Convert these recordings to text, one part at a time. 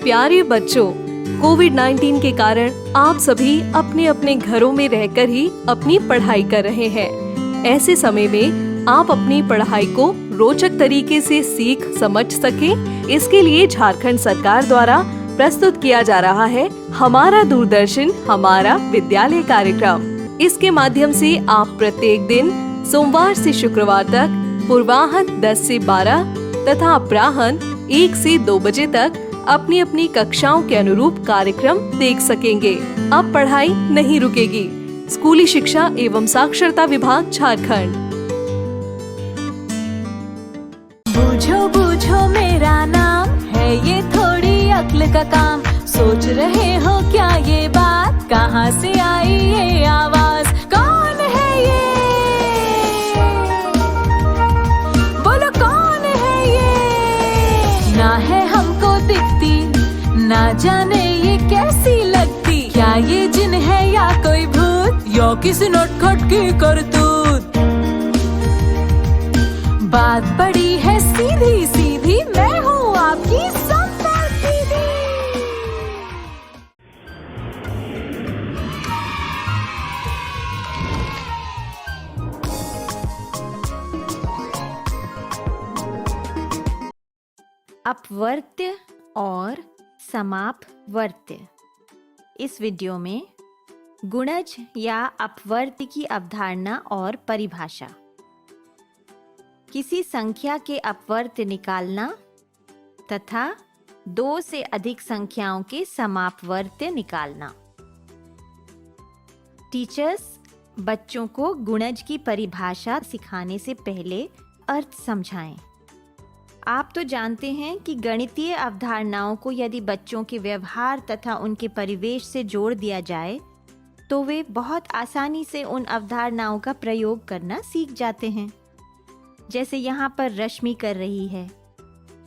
प्यारे बच्चों, कोविड-19 के कारण आप सभी अपने अपने घरों में रहकर ही अपनी पढ़ाई कर रहे हैं। ऐसे समय में आप अपनी पढ़ाई को रोचक तरीके से सीख समझ सकें, इसके लिए झारखंड सरकार द्वारा प्रस्तुत किया जा रहा है हमारा दूरदर्शन हमारा विद्यालय कार्यक्रम। इसके माध्यम से आप प्रत्येक दिन सोमवार से शुक्रवार तक पूर्वाह्न 10 से 12 तथा अपराह्न 1 से 2 बजे तक अपनी अपनी कक्षाओं के अनुरूप कार्यक्रम देख सकेंगे। अब पढ़ाई नहीं रुकेगी। स्कूली शिक्षा एवं साक्षरता विभाग झारखंड। बूझो बूझो मेरा नाम है ये थोड़ी अक्ल का काम। सोच रहे हो क्या ये बात, कहाँ से आई ये आवाज, कौन है ये, बोलो कौन है ये। ना है हमको दिखती, ना जाने ये कैसी लगती, क्या ये जिन है या कोई भूत, या किसी नटखट की करतूत। बात बड़ी है सीधी सीधी, मैं हूँ आपकी सुंदर दीदी। अपवर्त्य और समापवर्त्य। इस वीडियो में गुणज या अपवर्त्य की अवधारणा और परिभाषा, किसी संख्या के अपवर्त्य निकालना तथा 2 से अधिक संख्याओं के समापवर्त्य निकालना। टीचर्स बच्चों को गुणज की परिभाषा सिखाने से पहले अर्थ समझाएं। आप तो जानते हैं कि गणितीय अवधारणाओं को यदि बच्चों के व्यवहार तथा उनके परिवेश से जोड़ दिया जाए तो वे बहुत आसानी से उन अवधारणाओं का प्रयोग करना सीख जाते हैं, जैसे यहाँ पर रश्मि कर रही है।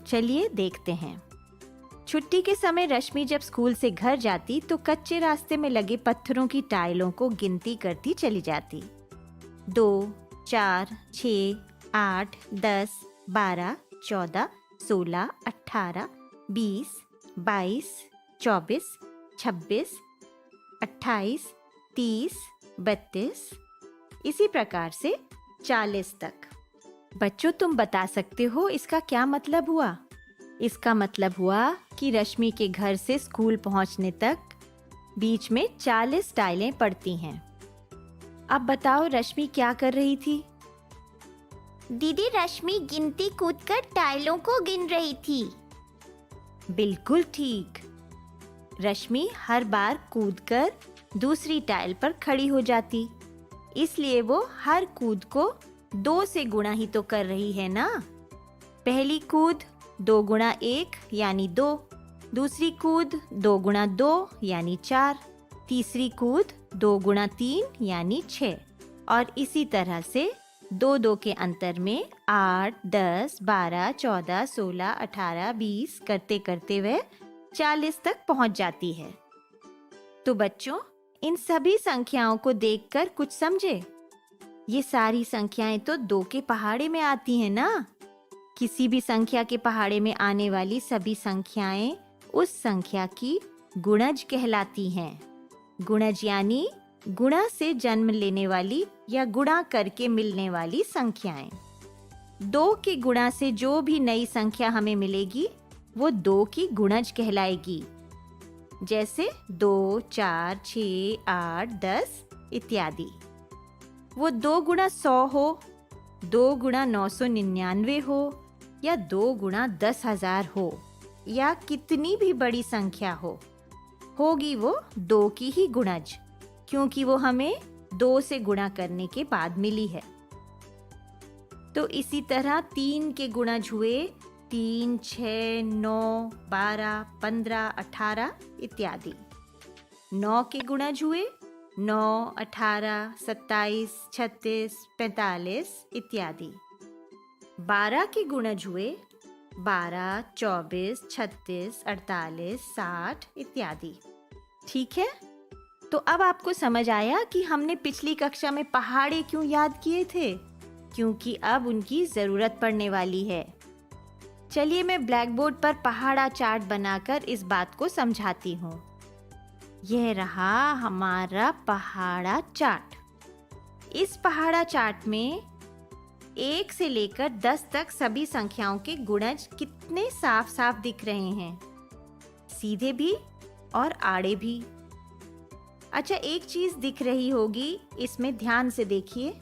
चलिए देखते हैं। छुट्टी के समय रश्मि जब स्कूल से घर जाती तो कच्चे रास्ते में लगे पत्थरों की टाइलों को गिनती करती चली जाती। 2, 4, 6, 8, 10, 12, 14, 16, 18, 20, 22, 24, 26, 28, 30, 32, इसी प्रकार से 40 तक। बच्चों, तुम बता सकते हो इसका क्या मतलब हुआ? इसका मतलब हुआ कि रश्मि के घर से स्कूल पहुंचने तक बीच में 40 टाइलें पड़ती हैं। अब बताओ रश्मि क्या कर रही थी? दीदी, रश्मि गिनती कूदकर टाइलों को गिन रही थी। बिल्कुल ठीक। रश्मि हर बार कूदकर दूसरी टाइल पर खड़ी हो जाती, इसलिए वो हर कूद को 2 से गुणा ही तो कर रही है ना। पहली कूद 2 गुणा 1 यानी 2, दूसरी कूद 2 गुणा 2 यानी 4, तीसरी कूद 2 गुणा 3 यानी 6, और इसी तरह से 2 के अंतर में 8, 10, 12, 14, 16, 18, 20 करते करते वह 40 तक पहुंच जाती है। तो बच्चों, इन सभी संख्याओं को देखकर कुछ समझे। ये सारी संख्याएं तो 2 के पहाड़े में आती हैं ना। किसी भी संख्या के पहाड़े में आने वाली सभी संख्याएं उस संख्या की गुणज कहलाती हैं। गुणज यानी गुणा से जन्म लेने वाली या गुणा करके मिलने वाली संख्याएं। 2 के गुणा से जो भी नई संख्या हमें मिलेगी वो 2 की गुणज कहलाएगी, जैसे 2, 4, 6, 8, 10 इत्यादि। वो 2 गुणा 100 हो, 2 गुणा 999 हो, या 2 गुणा 10,000 हो, या कितनी भी बड़ी संख्या हो, होगी वो 2 की ही गुणज, क्योंकि वो हमें 2 से गुणा करने के बाद मिली है। तो इसी तरह 3 के गुणज हुए 3, 6, 9, 12, 15, 18 इत्यादि। 9 के गुणज हुए 9, 18, 27, 36, 45 इत्यादि। 12 के गुणज हुए 12, 24, 36, 48, 60 इत्यादि। ठीक है, तो अब आपको समझ आया कि हमने पिछली कक्षा में पहाड़े क्यों याद किए थे, क्योंकि अब उनकी जरूरत पड़ने वाली है। चलिए मैं ब्लैक बोर्ड पर पहाड़ा चार्ट बनाकर इस बात को समझाती हूँ। यह रहा हमारा पहाड़ा चार्ट। इस पहाड़ा चार्ट में 1 से लेकर 10 तक सभी संख्याओं के गुणज कितने साफ साफ दिख रहे हैं, सीधे भी और आड़े भी। अच्छा, एक चीज दिख रही होगी, इसमें ध्यान से देखिए।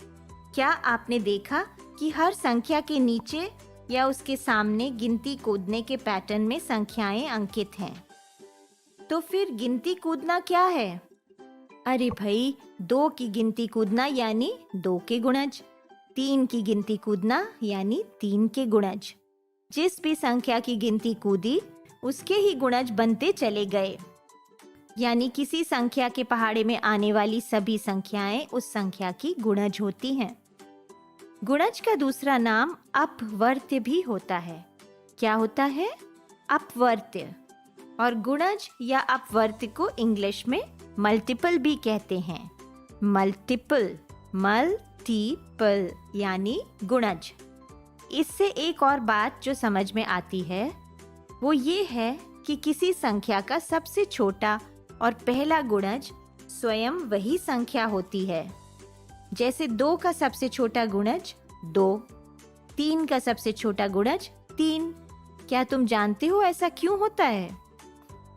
क्या आपने देखा कि हर संख्या के नीचे या उसके सामने गिनती कूदने के पैटर्न में संख्याएं अंकित हैं? तो फिर गिनती कूदना क्या है? अरे भाई, 2 की गिनती कूदना यानी 2 के गुणज, 3 की गिनती कूदना यानी 3 के गुणज। जिस भी संख्या की गिनती कूदी उसके ही गुणज बनते चले गए। यानी किसी संख्या के पहाड़े में आने वाली सभी संख्याएं उस संख्या की गुणज होती हैं। गुणज का दूसरा नाम अपवर्त्य भी होता है। क्या होता है? अपवर्त्य। और गुणज या अपवर्त्य को इंग्लिश में मल्टीपल भी कहते हैं। मल्टीपल यानी गुणज। इससे एक और बात जो समझ में आती है वो ये है कि किसी संख्या का सबसे छोटा और पहला गुणज स्वयं वही संख्या होती है। जैसे 2 का सबसे छोटा गुणज 2, 3 का सबसे छोटा गुणज 3। क्या तुम जानते हो ऐसा क्यों होता है?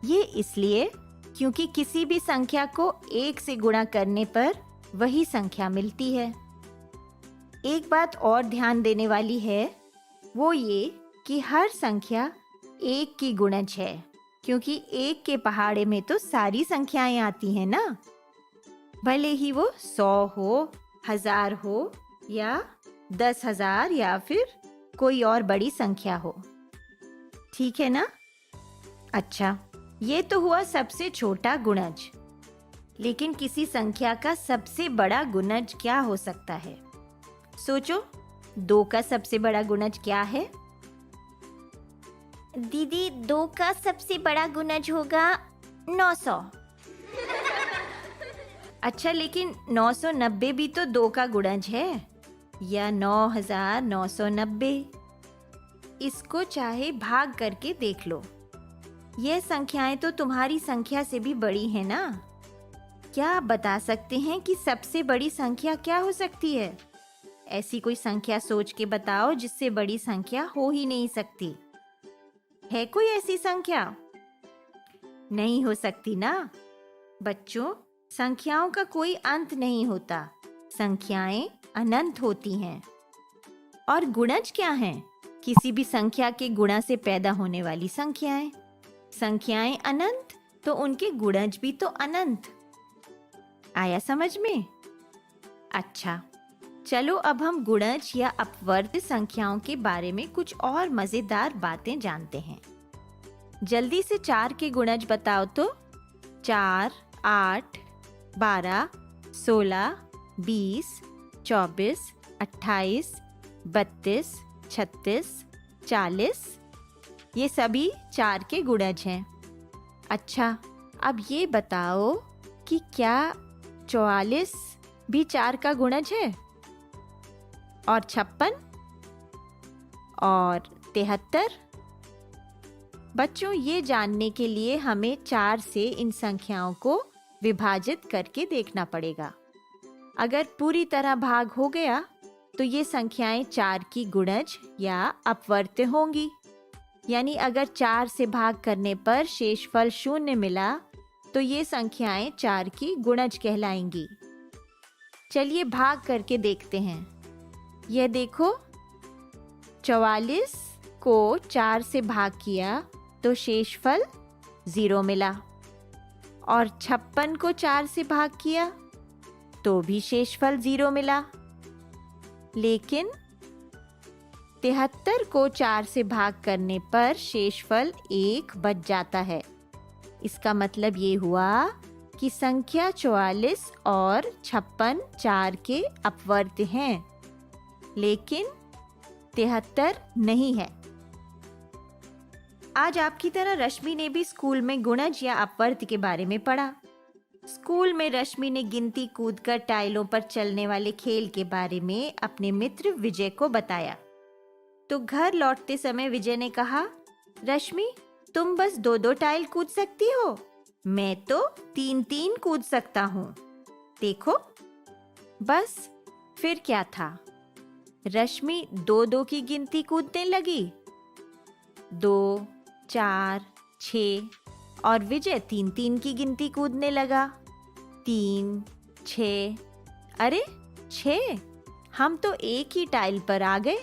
ये इसलिए क्योंकि किसी भी संख्या को 1 से गुणा करने पर वही संख्या मिलती है। एक बात और ध्यान देने वाली है, वो ये कि हर संख्या 1 की गुणज है, क्योंकि 1 के पहाड़े में तो सारी संख्याएं आती हैं ना, भले ही वो 100 हो, 1000 हो या 10,000 या फिर कोई और बड़ी संख्या हो। ठीक है ना? अच्छा, ये तो हुआ सबसे छोटा गुणज। लेकिन किसी संख्या का सबसे बड़ा गुणज क्या हो सकता है? सोचो, 2 का सबसे बड़ा गुणज क्या है? दीदी, 2 का सबसे बड़ा गुणज होगा 900। अच्छा, लेकिन 990 भी तो 2 का गुणज है, या 9990। इसको चाहे भाग करके देख लो। यह संख्याएं तो तुम्हारी संख्या से भी बड़ी है ना। क्या आप बता सकते हैं कि सबसे बड़ी संख्या क्या हो सकती है? ऐसी कोई संख्या सोच के बताओ जिससे बड़ी संख्या हो ही नहीं सकती। है कोई ऐसी संख्या? नहीं हो सकती ना। बच्चों, संख्याओं का कोई अंत नहीं होता। संख्याएं अनंत होती हैं। और गुणज क्या हैं? किसी भी संख्या के गुणा से पैदा होने वाली संख्याएं। संख्याएं अनंत तो उनके गुणज भी तो अनंत। आया समझ में? अच्छा, चलो अब हम गुणज या अपवर्त्य संख्याओं के बारे में कुछ और मजेदार बातें जानते हैं। जल्दी से 4 के गुणज बताओ तो। 4, 8, 12, 16, 20, 24, 28, 32, 36, 40, ये सभी 4 के गुणज हैं। अच्छा, अब ये बताओ कि क्या 44 भी 4 का गुणज है? और 56 और 73? बच्चों, ये जानने के लिए हमें 4 से इन संख्याओं को विभाजित करके देखना पड़ेगा। अगर पूरी तरह भाग हो गया तो ये संख्याएं 4 की गुणज या अपवर्त्य होंगी। यानी अगर 4 से भाग करने पर शेषफल 0 मिला तो ये संख्याएं 4 की गुणज कहलाएंगी। चलिए भाग करके देखते हैं। यह देखो, 44 को 4 से भाग किया तो शेषफल 0 मिला, और 56 को 4 से भाग किया तो भी शेषफल 0 मिला। लेकिन 73 को 4 से भाग करने पर शेषफल 1 बच जाता है। इसका मतलब ये हुआ कि संख्या 44 और 56 4 के अपवर्त्य हैं, लेकिन 73 नहीं है। आज आपकी तरह रश्मि ने भी स्कूल में गुणज या अपवर्त्य के बारे में पढ़ा। स्कूल में रश्मि ने गिनती कूदकर टाइलों पर चलने वाले खेल के बारे में अपने मित्र विजय को बताया। तो घर लौटते समय विजय ने कहा, रश्मि, तुम बस 2-2 टाइल कूद सकती हो, मैं तो 3-3 कूद सकता हूँ। देखो। बस फिर क्या था, रश्मि 2-2 की गिनती कूदने लगी, 2, 4, 6, और विजय 3-3 की गिनती कूदने लगा, 3, 6, अरे 6, हम तो एक ही टाइल पर आ गए।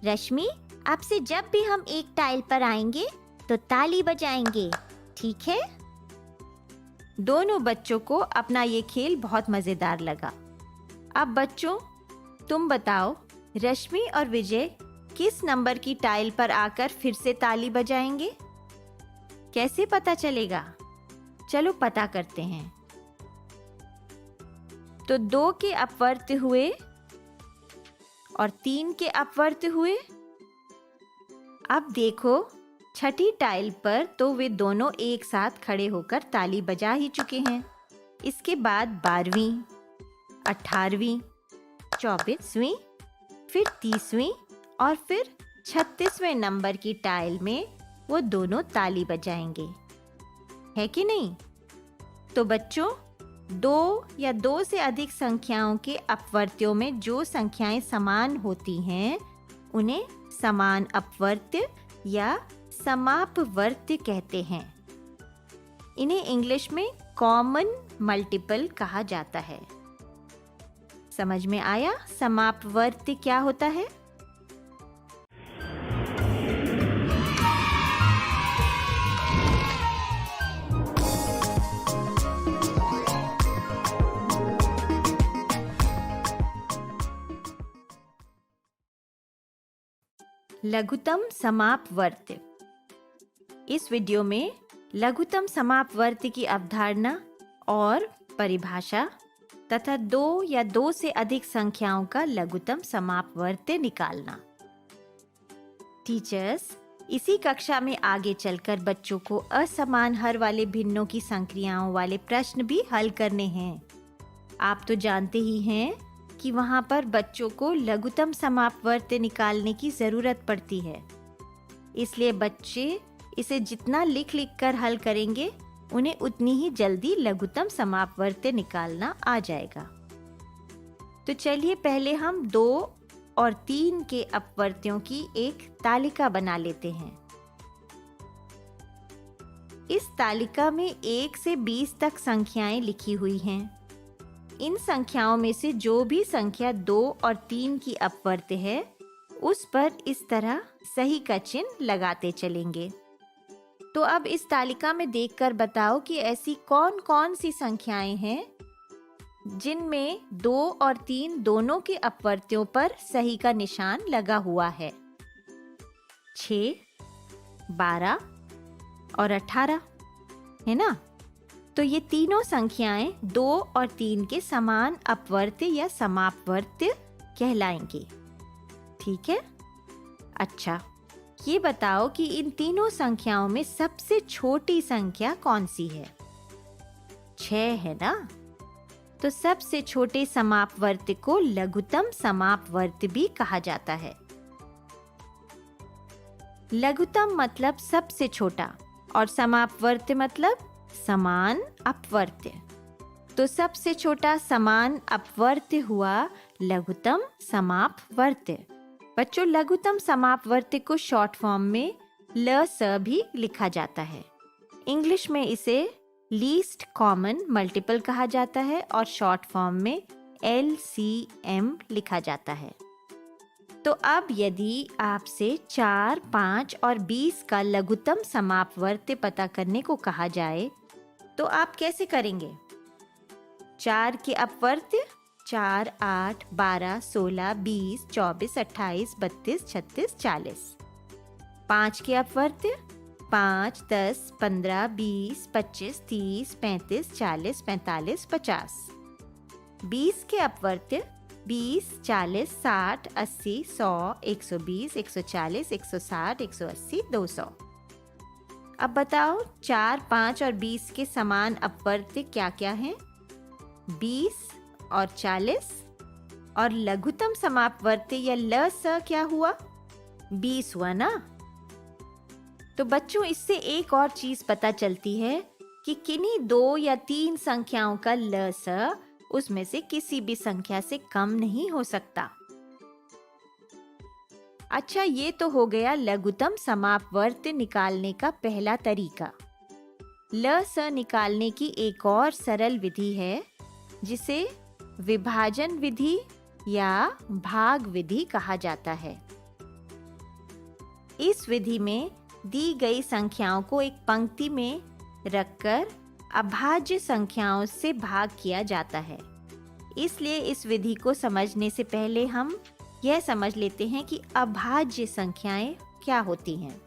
रश्मि, अब से जब भी हम एक टाइल पर आएंगे तो ताली बजाएंगे, ठीक है? दोनों बच्चों को अपना ये खेल बहुत मजेदार लगा। अब बच्चों, तुम बताओ, रश्मि और विजय किस नंबर की टाइल पर आकर फिर से ताली बजाएंगे? कैसे पता चलेगा? चलो पता करते हैं। तो 2 के अपवर्त हुए और 3 के अपवर्त हुए। अब देखो, छठी टाइल पर तो वे दोनों एक साथ खड़े होकर ताली बजा ही चुके हैं। इसके बाद 12वीं, 18वीं, 24वीं, फिर 30वीं और फिर 36वें नंबर की टाइल में वो दोनों ताली बजाएंगे, है कि नहीं? तो बच्चों, 2 या 2 से अधिक संख्याओं के अपवर्त्यों में जो संख्याएं समान होती हैं उन्हें समान अपवर्त्य या समापवर्त्य कहते हैं। इन्हें इंग्लिश में कॉमन मल्टीपल कहा जाता है। समझ में आया समापवर्त्य क्या होता है? लघुत्तम समापवर्त्य। इस वीडियो में लघुत्तम समापवर्त्य की अवधारणा और परिभाषा तथा 2 या 2 से अधिक संख्याओं का लघुत्तम समापवर्त्य निकालना। टीचर्स, इसी कक्षा में आगे चलकर बच्चों को असमान हर वाले भिन्नों की संक्रियाओं वाले प्रश्न भी हल करने हैं। आप तो जानते ही हैं कि वहाँ पर बच्चों को लघुत्तम समापवर्त्य निकालने की ज़रूरत पड़ती है। इसलिए बच्चे इसे जितना लिख लिख कर हल करेंगे, उन्हें उतनी ही जल्दी लघुत्तम समापवर्त्य निकालना आ जाएगा। तो चलिए पहले हम 2 और 3 के अपवर्त्यों की एक तालिका बना लेते हैं। इस तालिका में 1 से 20 तक संख्याएं लिखी हुई हैं। इन संख्याओं में से जो भी संख्या 2 और 3 की अपवर्त्य है, उस पर इस तरह सही का चिन्ह लगाते चलेंगे। तो अब इस तालिका में देखकर बताओ कि ऐसी कौन कौन सी संख्याएं हैं जिनमें 2 और 3 दोनों के अपवर्त्यों पर सही का निशान लगा हुआ है। 6, 12 और 18, है ना? तो ये तीनों संख्याएं 2 और 3 के समान अपवर्त्य या समापवर्त्य कहलाएंगी। ठीक है? अच्छा, ये बताओ कि इन तीनों संख्याओं में सबसे छोटी संख्या कौन सी है? 6 है ना? तो सबसे छोटे समापवर्त्य को लघुत्तम समापवर्त्य भी कहा जाता है। लघुत्तम मतलब सबसे छोटा और समापवर्त्य मतलब समान अपवर्त्य। तो सबसे छोटा समान अपवर्त्य हुआ लघुत्तम समापवर्त्य। बच्चों, लघुत्तम समापवर्त्य को शॉर्ट फॉर्म में LS भी लिखा जाता है। इंग्लिश में इसे लीस्ट कॉमन मल्टीपल कहा जाता है और शॉर्ट फॉर्म में LCM लिखा जाता है। तो अब यदि आपसे 4, 5 और 20 का लघुत्तम समापवर्त्य पता करने को कहा जाए तो आप कैसे करेंगे? 4 के अपवर्त्य 4, 8, 12, 16, 20, 24, 28, 32, 36, 40। 5 के अपवर्त्य 5, 10, 15, 20, 25, 30, 35, 40, 45, 50। 20 के अपवर्त्य 20, 40, 60, 80, 100, 120, 140, 160, 180, 200। अब बताओ 4, 5 और 20 के समान अपवर्त्य क्या क्या हैं? 20 और 40। और लघुत्तम समापवर्त्य या LS क्या हुआ? 20 हुआ ना। तो बच्चों, इससे एक और चीज पता चलती है कि किन्हीं 2 या 3 संख्याओं का ल उसमें से किसी भी संख्या से कम नहीं हो सकता। अच्छा, ये तो हो गया लघुत्तम समापवर्त निकालने का पहला तरीका। ल निकालने की एक और सरल विधि है जिसे विभाजन विधि या भाग विधि कहा जाता है। इस विधि में दी गई संख्याओं को एक पंक्ति में रखकर अभाज्य संख्याओं से भाग किया जाता है। इसलिए इस विधि को समझने से पहले हम यह समझ लेते हैं कि अभाज्य संख्याएं क्या होती हैं।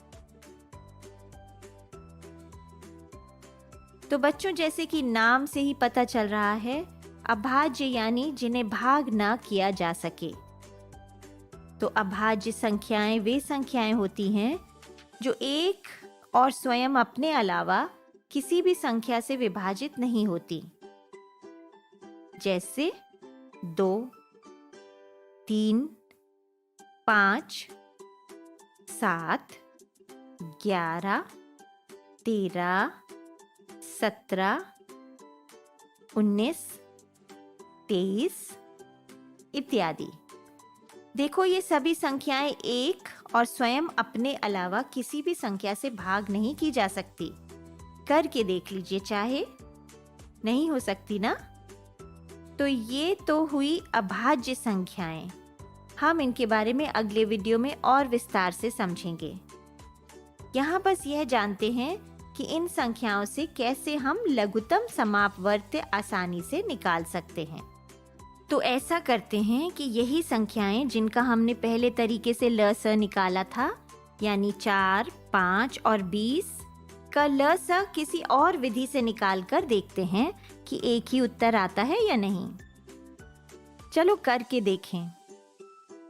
तो बच्चों, जैसे कि नाम से ही पता चल रहा है, अभाज्य यानी जिन्हें भाग ना किया जा सके। तो अभाज्य संख्याएं वे संख्याएं होती हैं जो एक और स्वयं अपने अलावा किसी भी संख्या से विभाजित नहीं होती। जैसे 2, 3, 5, 7, 11, 13, 17, 19, 23 इत्यादि। देखो, ये सभी संख्याएं एक और स्वयं अपने अलावा किसी भी संख्या से भाग नहीं की जा सकती। करके देख लीजिए, चाहे नहीं हो सकती ना। तो ये तो हुई अभाज्य संख्याएं। हम इनके बारे में अगले वीडियो में और विस्तार से समझेंगे। यहाँ बस यह जानते हैं कि इन संख्याओं से कैसे हम लघुत्तम समापवर्त आसानी से निकाल सकते हैं। तो ऐसा करते हैं कि यही संख्याएं जिनका हमने पहले तरीके से ल निकाला था, यानी 4, 5 और 20 का ल किसी और विधि से निकाल कर देखते हैं कि एक ही उत्तर आता है या नहीं। चलो करके देखें।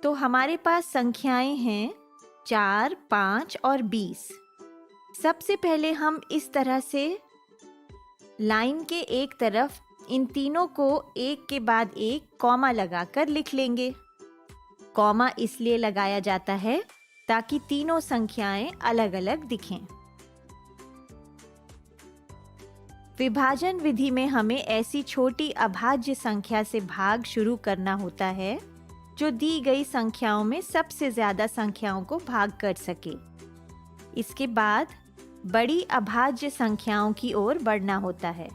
तो हमारे पास संख्याएं हैं 4, 5 और 20। सबसे पहले हम इस तरह से लाइन के एक तरफ इन तीनों को एक के बाद एक कॉमा लगाकर लिख लेंगे। कॉमा इसलिए लगाया जाता है ताकि तीनों संख्याएं अलग अलग दिखें। विभाजन विधि में हमें ऐसी छोटी अभाज्य संख्या से भाग शुरू करना होता है जो दी गई संख्याओं में सबसे ज्यादा संख्याओं को भाग कर सके। इसके बाद बड़ी अभाज्य संख्याओं की ओर बढ़ना होता है।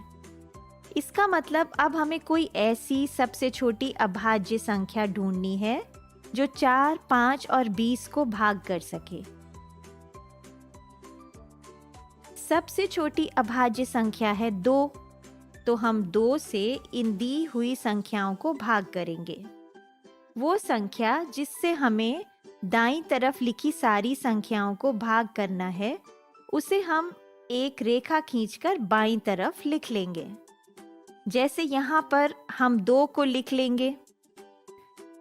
इसका मतलब अब हमें कोई ऐसी सबसे छोटी अभाज्य संख्या ढूंढनी है जो 4, 5 और 20 को भाग कर सके। सबसे छोटी अभाज्य संख्या है 2, तो हम 2 से इन दी हुई संख्याओं को भाग करेंगे। वो संख्या जिससे हमें दाईं तरफ लिखी सारी संख्याओं को भाग करना है, उसे हम एक रेखा खींचकर बाईं तरफ लिख लेंगे। जैसे यहाँ पर हम 2 को लिख लेंगे।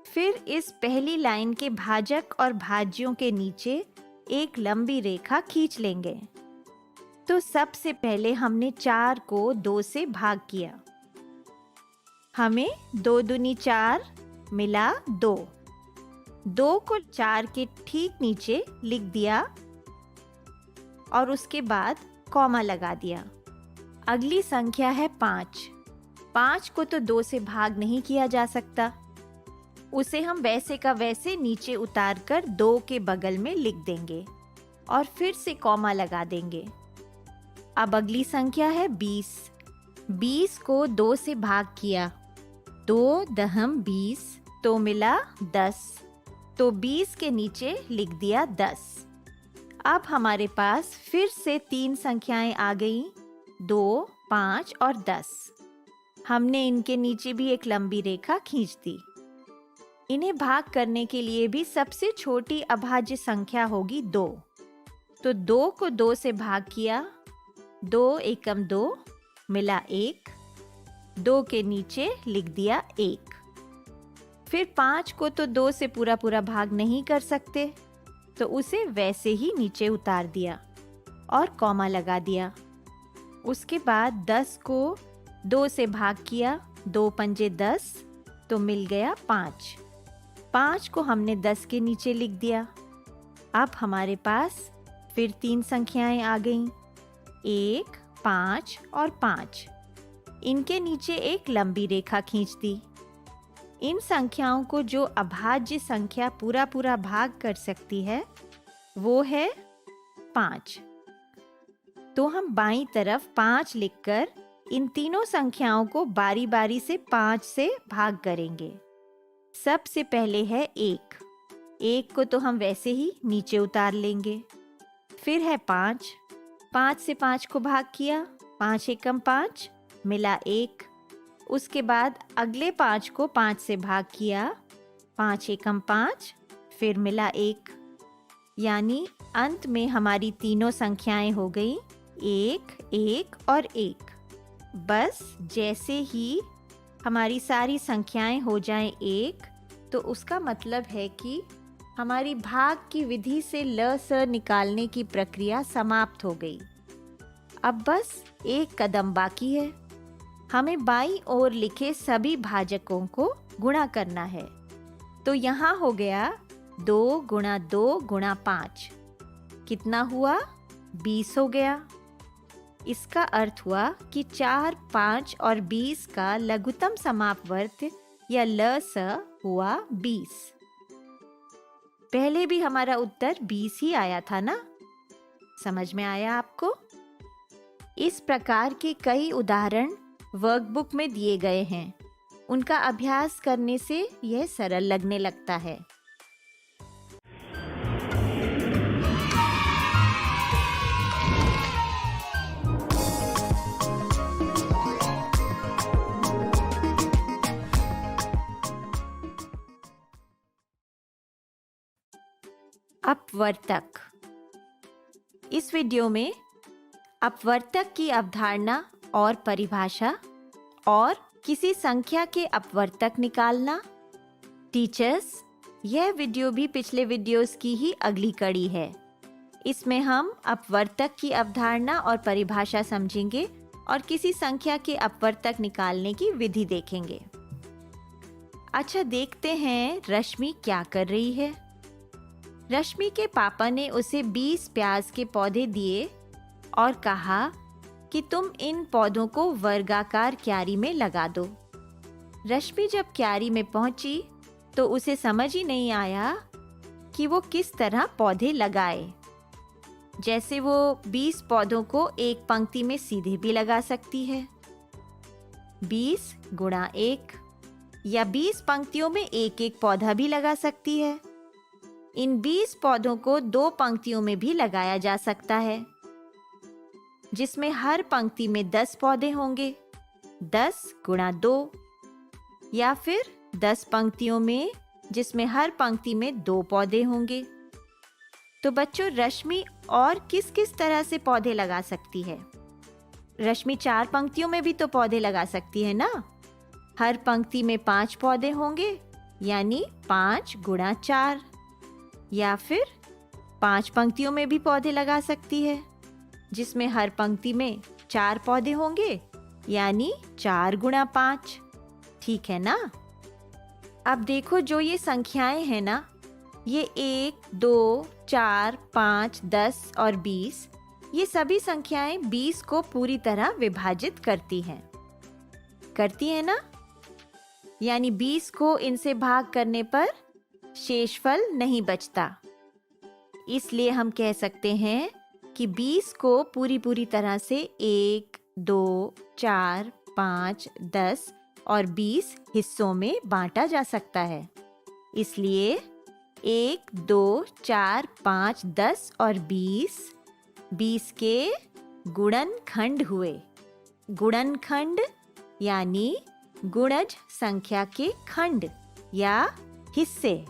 फिर इस पहली लाइन के भाजक और भाज्यों के नीचे एक लंबी रेखा खींच लेंगे। तो सबसे पहले हमने 4 को 2 से भाग किया। हमें 2 दूनी 4 मिला 2। 2 को 4 के ठीक नीचे लिख दिया और उसके बाद कॉमा लगा दिया। अगली संख्या है 5। 5 को तो 2 से भाग नहीं किया जा सकता। उसे हम वैसे का वैसे नीचे उतार कर 2 के बगल में लिख देंगे और फिर से कॉमा लगा देंगे। अब अगली संख्या है 20। 20 को 2 से भाग किया। 2 दहम 20 तो मिला 10। तो 20 के नीचे लिख दिया 10। अब हमारे पास फिर से 3 संख्याएं आ गईं, 2, 5 और 10। हमने इनके नीचे भी एक लंबी रेखा खींच दी। इन्हें भाग करने के लिए भी सबसे छोटी अभाज्य संख्या होगी 2। तो 2 को 2 से भाग किया। 2 एकम 2 मिला 1। 2 के नीचे लिख दिया 1। फिर 5 को तो 2 से पूरा पूरा भाग नहीं कर सकते, तो उसे वैसे ही नीचे उतार दिया और कॉमा लगा दिया। उसके बाद 10 को 2 से भाग किया। 2 पंजे 10 तो मिल गया 5। 5 को हमने 10 के नीचे लिख दिया। अब हमारे पास फिर 3 संख्याएं आ गईं, 1, 5 और 5। इनके नीचे एक लंबी रेखा खींच दी। इन संख्याओं को जो अभाज्य संख्या पूरा पूरा भाग कर सकती है वो है 5। तो हम बाईं तरफ 5 लिखकर इन तीनों संख्याओं को बारी बारी से 5 से भाग करेंगे। सबसे पहले है 1। 1 को तो हम वैसे ही नीचे उतार लेंगे। फिर है 5। 5 से 5 को भाग किया, 5 एकम 5 मिला 1। उसके बाद अगले 5 को 5 से भाग किया, 5 एकम 5 फिर मिला 1। यानी अंत में हमारी तीनों संख्याएं हो गई 1, 1 और 1। बस जैसे ही हमारी सारी संख्याएं हो जाएं 1, तो उसका मतलब है कि हमारी भाग की विधि से ल स निकालने की प्रक्रिया समाप्त हो गई। अब बस एक कदम बाकी है। हमें बाईं ओर लिखे सभी भाजकों को गुणा करना है। तो यहाँ हो गया 2 गुणा 2 गुणा 5। कितना हुआ? 20 हो गया। इसका अर्थ हुआ कि 4, 5 और 20 का लघुत्तम समापवर्त या ल स हुआ 20। पहले भी हमारा उत्तर 20 ही आया था ना? समझ में आया आपको? इस प्रकार के कई उदाहरण वर्कबुक में दिए गए हैं। उनका अभ्यास करने से यह सरल लगने लगता है। अपवर्तक। इस वीडियो में अपवर्तक की अवधारणा और परिभाषा और किसी संख्या के अपवर्तक निकालना। टीचर्स, यह वीडियो भी पिछले वीडियोस की ही अगली कड़ी है। इसमें हम अपवर्तक की अवधारणा और परिभाषा समझेंगे और किसी संख्या के अपवर्तक निकालने की विधि देखेंगे। अच्छा, देखते हैं रश्मि क्या कर रही है। रश्मि के पापा ने उसे 20 प्याज के पौधे दिए और कहा कि तुम इन पौधों को वर्गाकार क्यारी में लगा दो। रश्मि जब क्यारी में पहुंची तो उसे समझ ही नहीं आया कि वो किस तरह पौधे लगाए। जैसे वो 20 पौधों को एक पंक्ति में सीधे भी लगा सकती है, 20 गुणा 1, या 20 पंक्तियों में एक एक पौधा भी लगा सकती है। इन 20 पौधों को 2 पंक्तियों में भी लगाया जा सकता है, जिसमें हर पंक्ति में 10 पौधे होंगे, 10 गुणा 2, या फिर 10 पंक्तियों में जिसमें हर पंक्ति में 2 पौधे होंगे। तो बच्चों, रश्मि और किस किस तरह से पौधे लगा सकती है? रश्मि 4 पंक्तियों में भी तो पौधे लगा सकती है ना। हर पंक्ति में 5 पौधे होंगे, यानी 5 गुणा 4, या फिर 5 पंक्तियों में भी पौधे लगा सकती है, जिसमें हर पंक्ति में 4 पौधे होंगे, यानी 4 गुणा 5। ठीक है ना? अब देखो, जो ये संख्याएं हैं ना, ये 1, 2, 4, 5, 10 और 20, ये सभी संख्याएं 20 को पूरी तरह विभाजित करती हैं ना? यानी 20 को इनसे भाग करने पर शेषफल नहीं बचता। इसलिए हम कह सकते हैं कि 20 को पूरी तरह से 1, 2, 4, 5, 10 और 20 हिस्सों में बांटा जा सकता है। इसलिए 1, 2, 4, 5, 10 और 20 के गुणनखंड हुए। गुणनखंड यानी गुणज संख्या के खंड या हिस्से।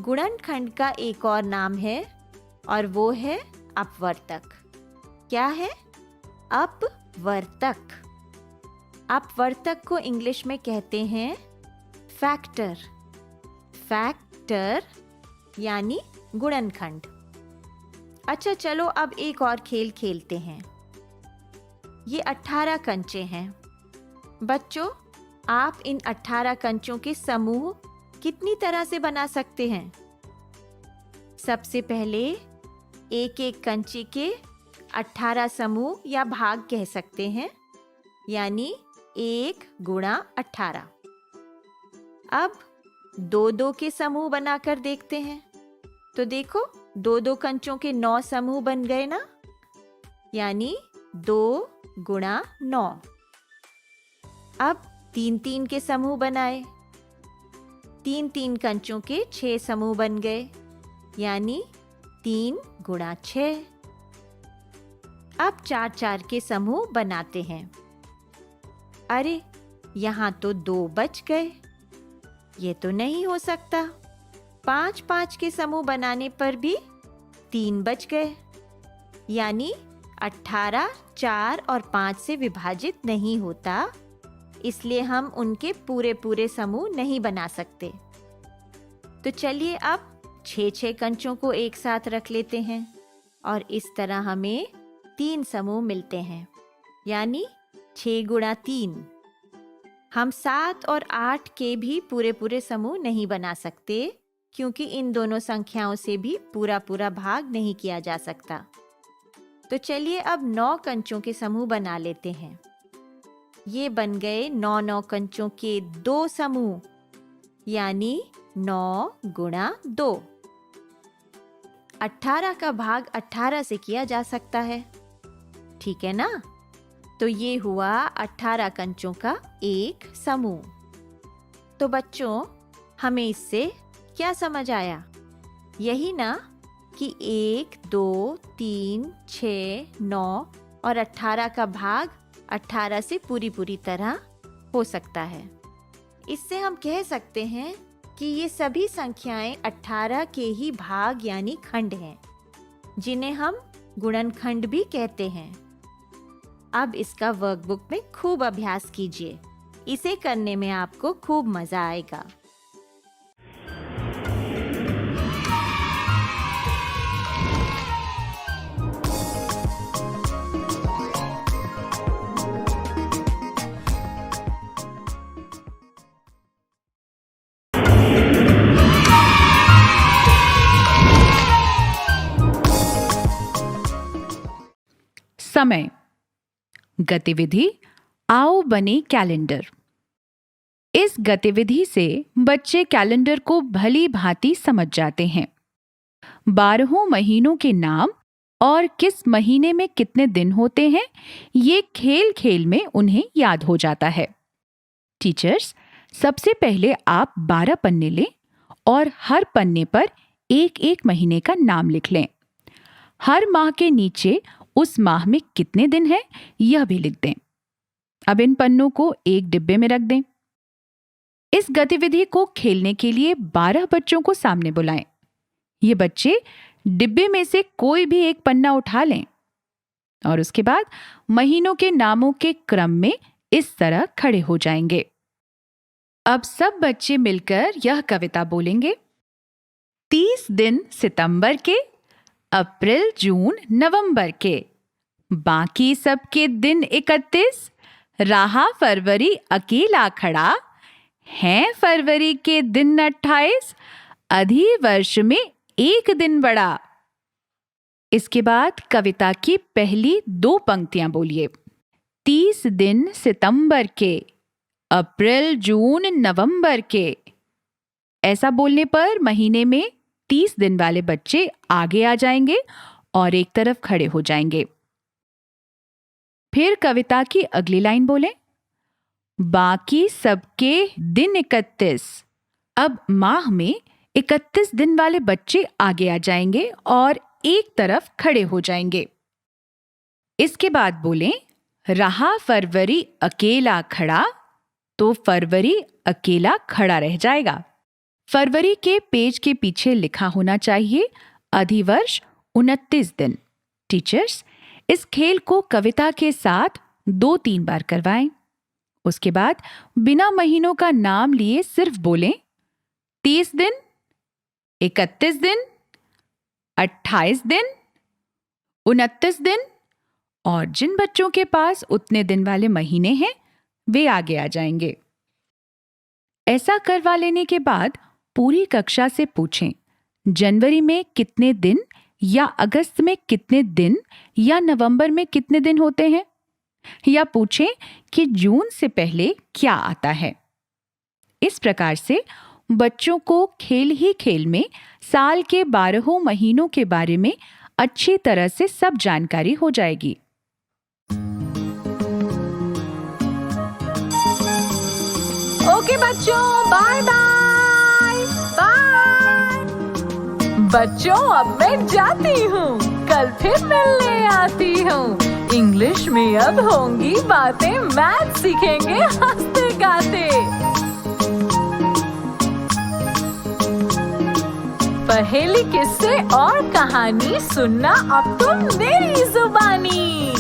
गुणनखंड का एक और नाम है और वो है अपवर्तक। क्या है? अपवर्तक। अपवर्तक को इंग्लिश में कहते हैं फैक्टर। फैक्टर यानी गुणनखंड। अच्छा, चलो अब एक और खेल खेलते हैं। ये 18 कंचे हैं। बच्चों, आप इन 18 कंचों के समूह कितनी तरह से बना सकते हैं? सबसे पहले एक एक कंचे के 18 समूह या भाग कह सकते हैं, यानी 1 गुणा 18। अब 2-2 के समूह बनाकर देखते हैं। तो देखो 2-2 कंचों के 9 समूह बन गए ना, यानी 2 गुणा 9। अब 3-3 के समूह बनाए, 3-3 कंचों के 6 समूह बन गए, यानी 3 गुणा 6। अब 4-4 के समूह बनाते हैं। अरे यहाँ तो 2 बच गए, ये तो नहीं हो सकता। 5-5 के समूह बनाने पर भी 3 बच गए, यानी 18 4 और 5 से विभाजित नहीं होता, इसलिए हम उनके पूरे पूरे समूह नहीं बना सकते। तो चलिए अब 6-6 कंचों को एक साथ रख लेते हैं और इस तरह हमें 3 समूह मिलते हैं, यानी 6 गुणा 3। हम 7 और 8 के भी पूरे पूरे समूह नहीं बना सकते, क्योंकि इन दोनों संख्याओं से भी पूरा पूरा भाग नहीं किया जा सकता। तो चलिए अब 9 कंचों के समूह बना लेते हैं। ये बन गए 9-9 कंचों के 2 समूह, यानी 9 गुणा 2। 18 का भाग 18 से किया जा सकता है, ठीक है ना? तो ये हुआ 18 कंचों का एक समूह। तो बच्चों, हमें इससे क्या समझ आया? यही ना कि 1, 2, 3, 6, 9 और 18 का भाग 18 से पूरी पूरी तरह हो सकता है। इससे हम कह सकते हैं कि ये सभी संख्याएं 18 के ही भाग यानी खंड हैं, जिन्हें हम गुणनखंड भी कहते हैं। अब इसका वर्कबुक में खूब अभ्यास कीजिए, इसे करने में आपको खूब मजा आएगा। समय। गतिविधि आओ बने कैलेंडर। इस गतिविधि से बच्चे कैलेंडर को भली भांति समझ जाते हैं। 12 महीनों के नाम और किस महीने में कितने दिन होते हैं, ये खेल खेल में उन्हें याद हो जाता है। टीचर्स, सबसे पहले आप 12 पन्ने लें और हर पन्ने पर एक एक महीने का नाम लिख लें। हर माह के नीचे उस माह में कितने दिन हैं, यह भी लिख दें। अब इन पन्नों को एक डिब्बे में रख दें। इस गतिविधि को खेलने के लिए 12 बच्चों को सामने बुलाएं। ये बच्चे डिब्बे में से कोई भी एक पन्ना उठा लें और उसके बाद महीनों के नामों के क्रम में इस तरह खड़े हो जाएंगे। अब सब बच्चे मिलकर यह कविता बोलेंगे। 30 दिन सितंबर के, अप्रैल जून नवंबर के, बाकी सबके दिन 31, रहा फरवरी अकेला खड़ा, हैं फरवरी के दिन 28, अधि वर्ष में एक दिन बड़ा। इसके बाद कविता की पहली 2 पंक्तियां बोलिए। 30 दिन सितंबर के, अप्रैल जून नवंबर के। ऐसा बोलने पर महीने में 30 दिन वाले बच्चे आगे आ जाएंगे और एक तरफ खड़े हो जाएंगे। फिर कविता की अगली लाइन बोलें। बाकी सबके दिन 31। अब माह में 31 दिन वाले बच्चे आगे आ जाएंगे और एक तरफ खड़े हो जाएंगे। इसके बाद बोलें, रहा फरवरी अकेला खड़ा, तो फरवरी अकेला खड़ा रह जाएगा। फरवरी के पेज के पीछे लिखा होना चाहिए अधिवर्ष 29 दिन। टीचर्स, इस खेल को कविता के साथ 2-3 बार करवाएं। उसके बाद बिना महीनों का नाम लिए सिर्फ बोलें 30 दिन, 31 दिन, 28 दिन, 29 दिन, और जिन बच्चों के पास उतने दिन वाले महीने हैं वे आगे आ जाएंगे। ऐसा करवा लेने के बाद पूरी कक्षा से पूछें, जनवरी में कितने दिन या अगस्त में कितने दिन या नवंबर में कितने दिन होते हैं? या पूछें कि जून से पहले क्या आता है। इस प्रकार से बच्चों को खेल ही खेल में साल के 12 महीनों के बारे में अच्छी तरह से सब जानकारी हो जाएगी। ओके बच्चों, बाय बाय बाय। बच्चों अब मैं जाती हूँ, कल फिर मिलने आती हूँ। इंग्लिश में अब होंगी बातें, मैथ सीखेंगे हंसते गाते। पहेली, किस्से और कहानी सुनना अब तुम मेरी जुबानी।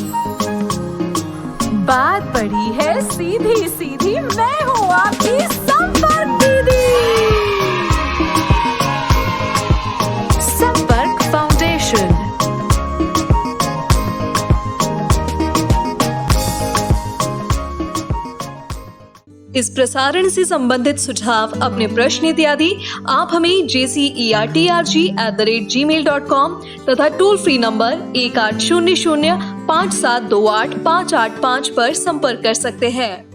बात बड़ी है सीधी सीधी, मैं हूँ आपकी संपर्क दीदी। संपर्क फाउंडेशन। इस प्रसारण से संबंधित सुझाव, अपने प्रश्न इत्यादि आप हमें jcertrg@gmail.com तथा टोल फ्री नंबर 1800 5728 585 पर संपर्क कर सकते हैं।